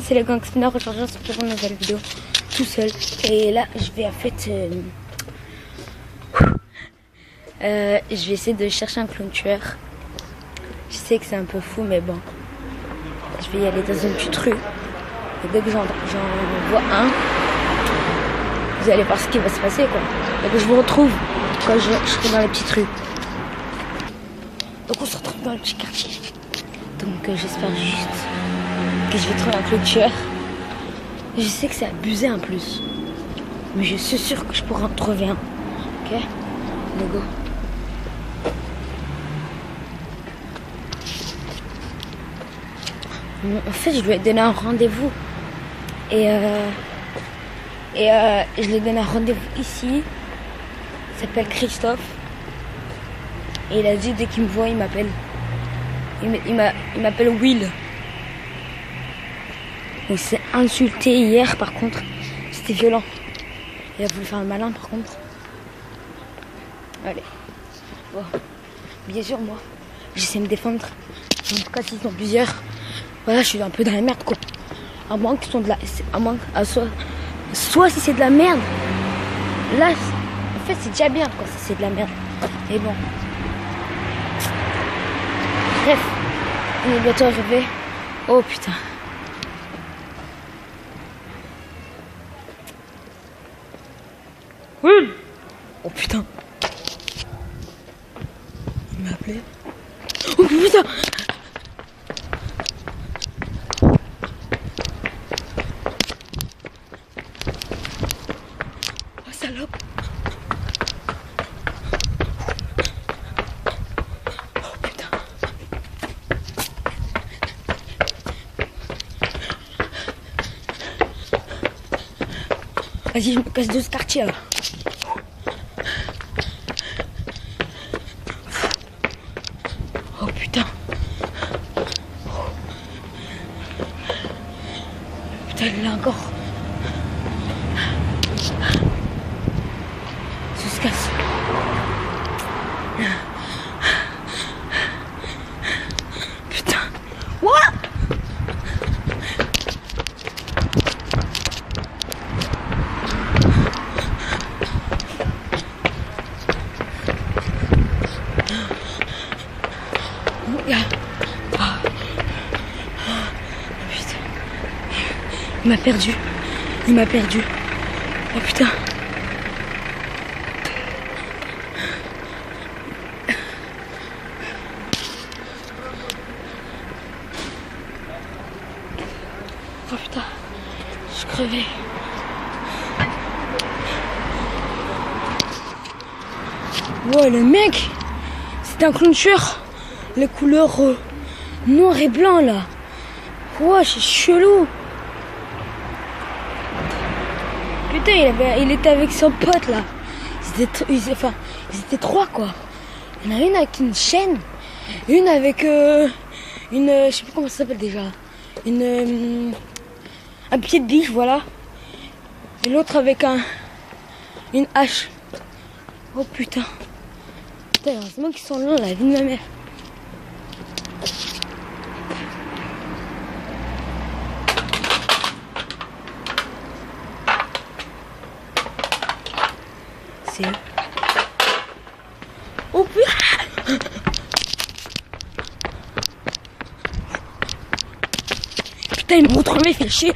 C'est les Gangspinner, aujourd'hui on se retrouve pour une nouvelle vidéo tout seul. Et là je vais en fait je vais essayer de chercher un clown tueur. Je sais que c'est un peu fou mais bon, je vais y aller dans une petite rue. Et dès que j'en vois un, vous allez voir ce qui va se passer quoi. Donc je vous retrouve quand je serai dans les petites rues. Donc on se retrouve dans le petit quartier. Donc j'espère juste que je vais trouver un clown tueur. Je sais que c'est abusé en plus, mais je suis sûre que je pourrai en trouver un. Ok, let's go. En fait, je lui ai donné un rendez-vous et je lui ai donné un rendez-vous ici. Il s'appelle Christophe et il a dit dès qu'il me voit, il m'appelle. Il m'appelle Will. Il s'est insulté hier par contre, c'était violent. Il a voulu faire le malin par contre. Allez. Bon. Bien sûr moi, j'essaie de me défendre. En tout cas s'ils sont plusieurs, voilà je suis un peu dans la merde quoi. À moins qu'ils sont de la. À moins soit si c'est de la merde. Là en fait c'est déjà bien quoi si c'est de la merde. Et bon. Bref, on est bientôt arrivé. Oh putain. Oui. Oh putain. Il m'a appelé. Oh putain. Oh salope. Oh putain. Vas-y, je me casse de ce quartier là. Oh putain. Putain, il est là encore. Ça se casse. Putain. What? Il m'a perdu. Il m'a perdu. Oh putain. Oh putain. Je crevais. Ouais le mec, c'est un clown tueur. Les couleurs noir et blanc là. Ouais c'est chelou. Putain, il était avec son pote là. Ils étaient trois quoi. Il y en a une avec une chaîne, une avec je sais plus comment ça s'appelle déjà. Un pied de biche, voilà. Et l'autre avec une hache. Oh putain. Putain, heureusement qu'ils sont loin, la vie de ma mère. Oh putain. Putain il m'a retrouvé, il fait chier.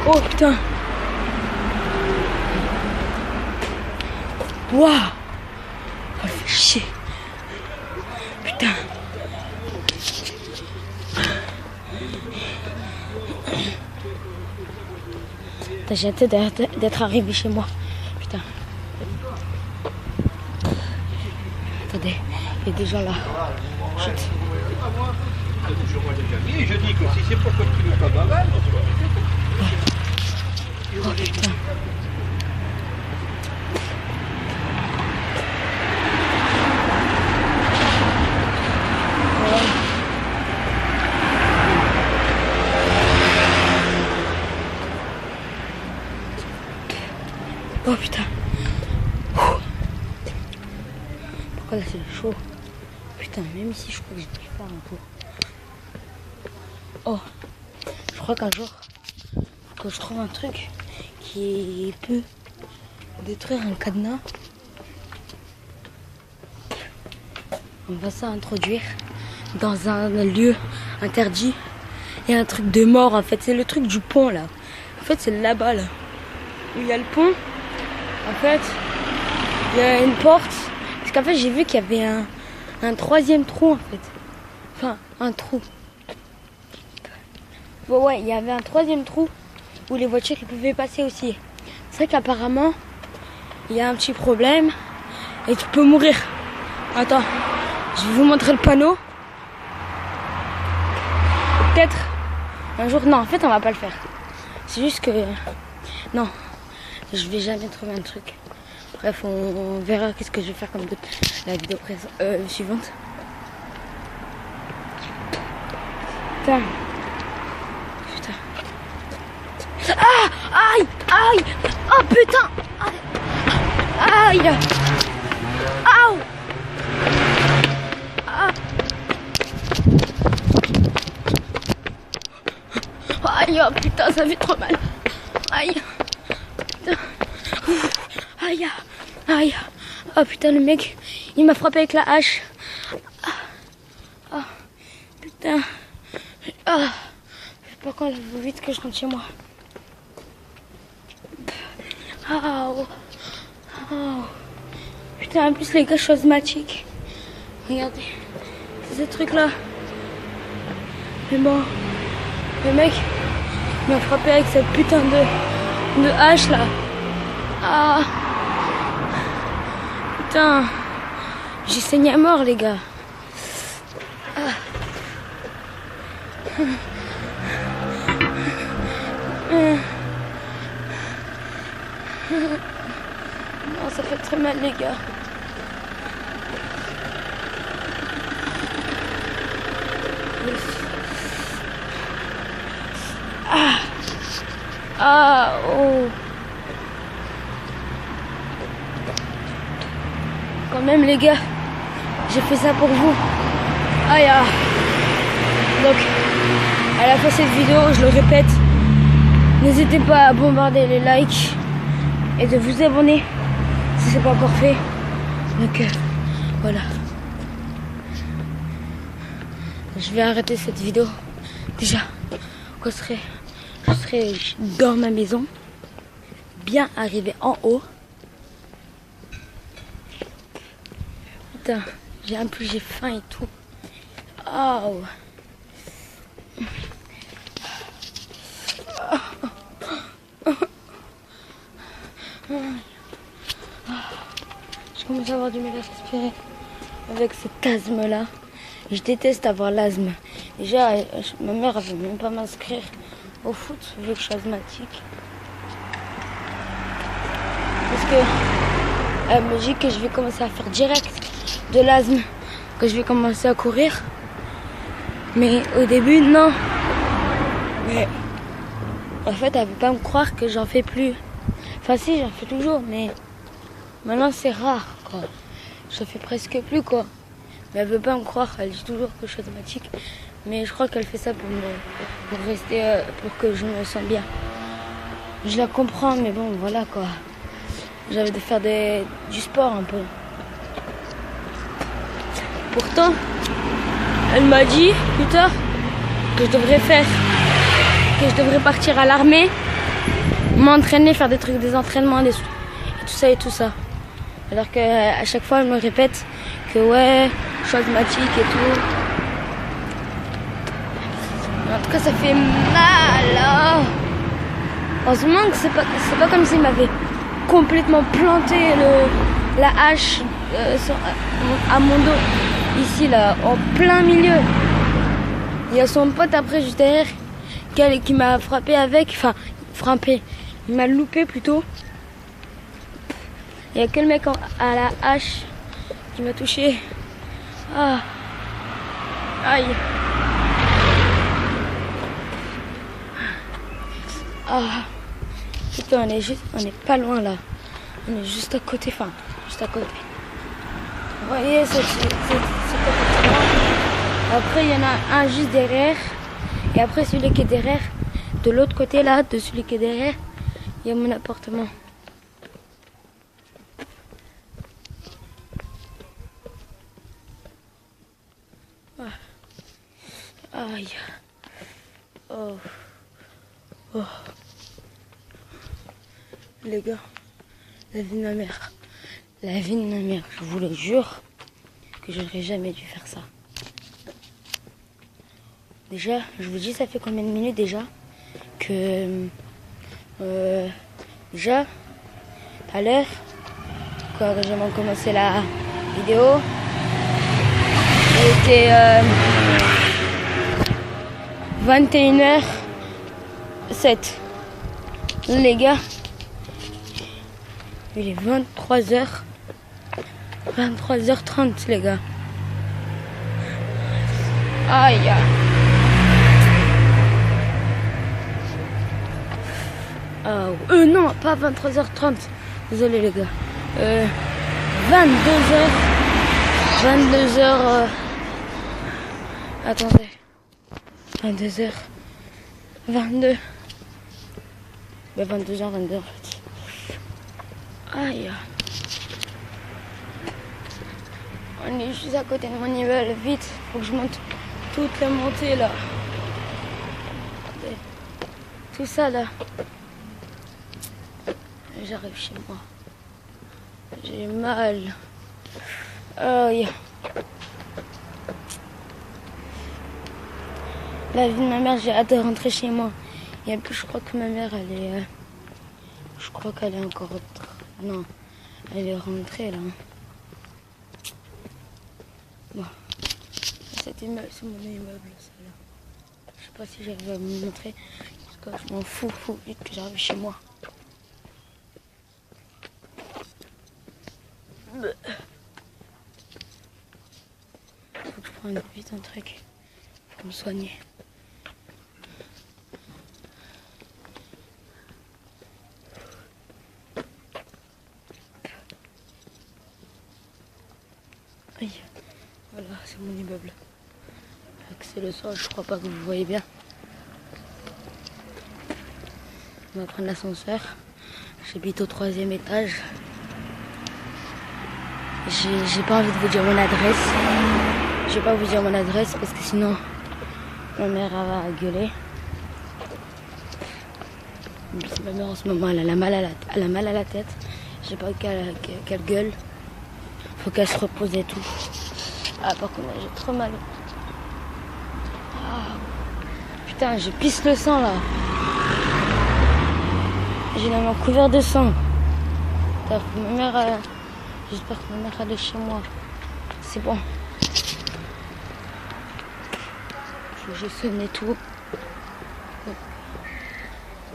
Oh putain. Waouh. Oh il fait chier. Putain. J'ai hâte d'être arrivé chez moi. Putain. Attendez, il y a des gens là. Chut. Je dis que si c'est pour continuer pas bavarder, oh putain. Oh putain. Après là c'est chaud. Putain, même ici je crois que j'ai dû faire un tour. Oh, je crois qu'un jour, faut que je trouve un truc qui peut détruire un cadenas. On va s'introduire dans un lieu interdit. Il y a un truc de mort en fait, c'est le truc du pont là. En fait c'est là-bas là, où il y a le pont. En fait, il y a une porte. Parce qu'en fait j'ai vu qu'il y avait un troisième trou en fait. Enfin, un trou. Bon, ouais, il y avait un troisième trou où les voitures qui pouvaient passer aussi. C'est vrai qu'apparemment, il y a un petit problème et tu peux mourir. Attends, je vais vous montrer le panneau. Peut-être un jour, non, en fait, on va pas le faire. C'est juste que, non, je vais jamais trouver un truc. Bref, on verra qu'est-ce que je vais faire comme la vidéo suivante. Putain. Ah! Aïe! Aïe! Oh putain! Aïe! Aïe! Aouh! Ah. Aïe! Oh putain, ça fait trop mal! Aïe! Putain! Aïe! Aïe! Oh putain, le mec, il m'a frappé avec la hache! Ah. Putain! Ah. Je sais pas quand il faut vite que je rentre chez moi. Oh. Oh. Putain, en plus les gars, je suis asthmatique. Regardez, ces trucs là. Mais bon, le mec m'a frappé avec cette putain de hache là. Ah. Putain, j'ai saigné à mort les gars. Ah. Non, ça fait très mal les gars. Ah. Ah. Oh. Quand même les gars, j'ai fait ça pour vous. Aïe. Ah. Donc, à la fin de cette vidéo, je le répète, n'hésitez pas à bombarder les likes et de vous abonner si c'est pas encore fait. Donc voilà. Je vais arrêter cette vidéo. Déjà, je serai dans ma maison, bien arrivé en haut. Putain, j'ai faim et tout. Oh. Je commence à avoir du mal à respirer avec cet asthme là. Je déteste avoir l'asthme. Déjà, ma mère elle veut même pas m'inscrire au foot vu que je suis asthmatique. Parce que elle me dit que je vais commencer à faire direct de l'asthme, que je vais commencer à courir. Mais au début, non. Mais en fait, elle veut pas me croire que j'en fais plus. Enfin si, j'en fais toujours, mais maintenant c'est rare, quoi. J'en fais presque plus, quoi. Mais elle veut pas me croire, elle dit toujours que je suis asthmatique. Mais je crois qu'elle fait ça pour rester, pour que je me sens bien. Je la comprends, mais bon, voilà, quoi. J'avais de faire du sport un peu. Pourtant, elle m'a dit, plus tard, que je devrais partir à l'armée, m'entraîner, faire des entraînements, et tout ça. Alors qu'à chaque fois, elle me répète que ouais, je suis asthmatique et tout. Mais en tout cas, ça fait mal. En ce moment, c'est pas comme s'il m'avait complètement planté la hache à mon dos. Ici, là, en plein milieu. Il y a son pote après, juste derrière, qui m'a frappé avec. Enfin, frappé. Il m'a loupé plutôt. Il y a que le mec à la hache qui m'a touché. Ah. Aïe. Ah. Putain, on est pas loin là. On est juste à côté, enfin, juste à côté. Vous voyez cet appartement. Après, il y en a un juste derrière. Et après, celui qui est derrière, de l'autre côté là, de celui qui est derrière, il y a mon appartement. Aïe. Oh. Oh. Les gars, la vie de ma mère. La vie de ma mère, je vous le jure que je n'aurais jamais dû faire ça. Déjà, je vous dis, ça fait combien de minutes déjà que... déjà, tout à l'heure, quand j'ai commencé la vidéo, il était 21h07. Les gars, il est 23h30 les gars. Aïe. Non, pas 23h30. Désolé les gars. 22h. Attendez. 22h22. 22h22 en fait. Aïe. On est juste à côté de mon immeuble. Vite, faut que je monte toute la montée là. Tout ça là. J'arrive chez moi. J'ai mal. Aïe. La vie de ma mère, j'ai hâte de rentrer chez moi. Et en plus, je crois que ma mère, elle est... je crois qu'elle est encore... Non, elle est rentrée là. Bon. Cet immeuble, c'est mon immeuble, ça là. Je sais pas si j'arrive à vous montrer. Parce que je m'en fous, vite que j'arrive chez moi. Faut que je prenne vite un truc pour me soigner. Aïe. Voilà, c'est mon immeuble. C'est le sol, je crois pas que vous voyez bien. On va prendre l'ascenseur. J'habite au 3e étage. J'ai pas envie de vous dire mon adresse. Je vais pas vous dire mon adresse parce que sinon ma mère elle va gueuler. Ma mère en ce moment elle a mal à la tête. Je sais pas qu'elle gueule. Faut qu'elle se repose et tout. Ah par contre j'ai trop mal. Ah, putain je pisse le sang là. J'ai la main couverte de sang. Ma mère, j'espère que ma mère elle est chez moi. C'est bon. Je sonne et tout.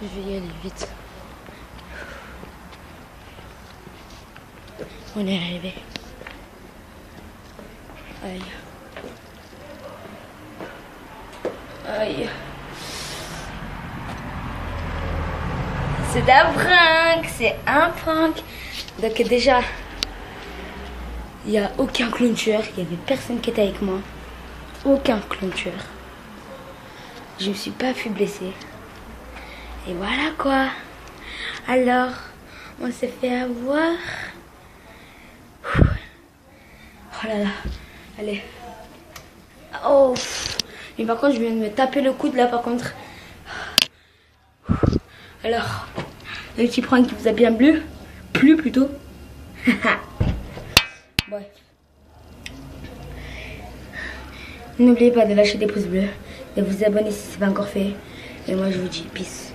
Je vais y aller vite. On est arrivé. Aïe. Aïe. C'est un prank. C'est un prank. Donc déjà, il n'y a aucun clown tueur. Il n'y avait personne qui était avec moi. Aucun clown tueur. Je me suis pas fait blesser. Et voilà quoi. Alors, on s'est fait avoir. Oh là là. Allez. Oh. Mais par contre, je viens de me taper le coude là par contre. Alors, le petit prank qui vous a bien plu. Plu plutôt. Bref. N'oubliez pas de lâcher des pouces bleus, de vous abonner si ce n'est pas encore fait. Et moi je vous dis peace.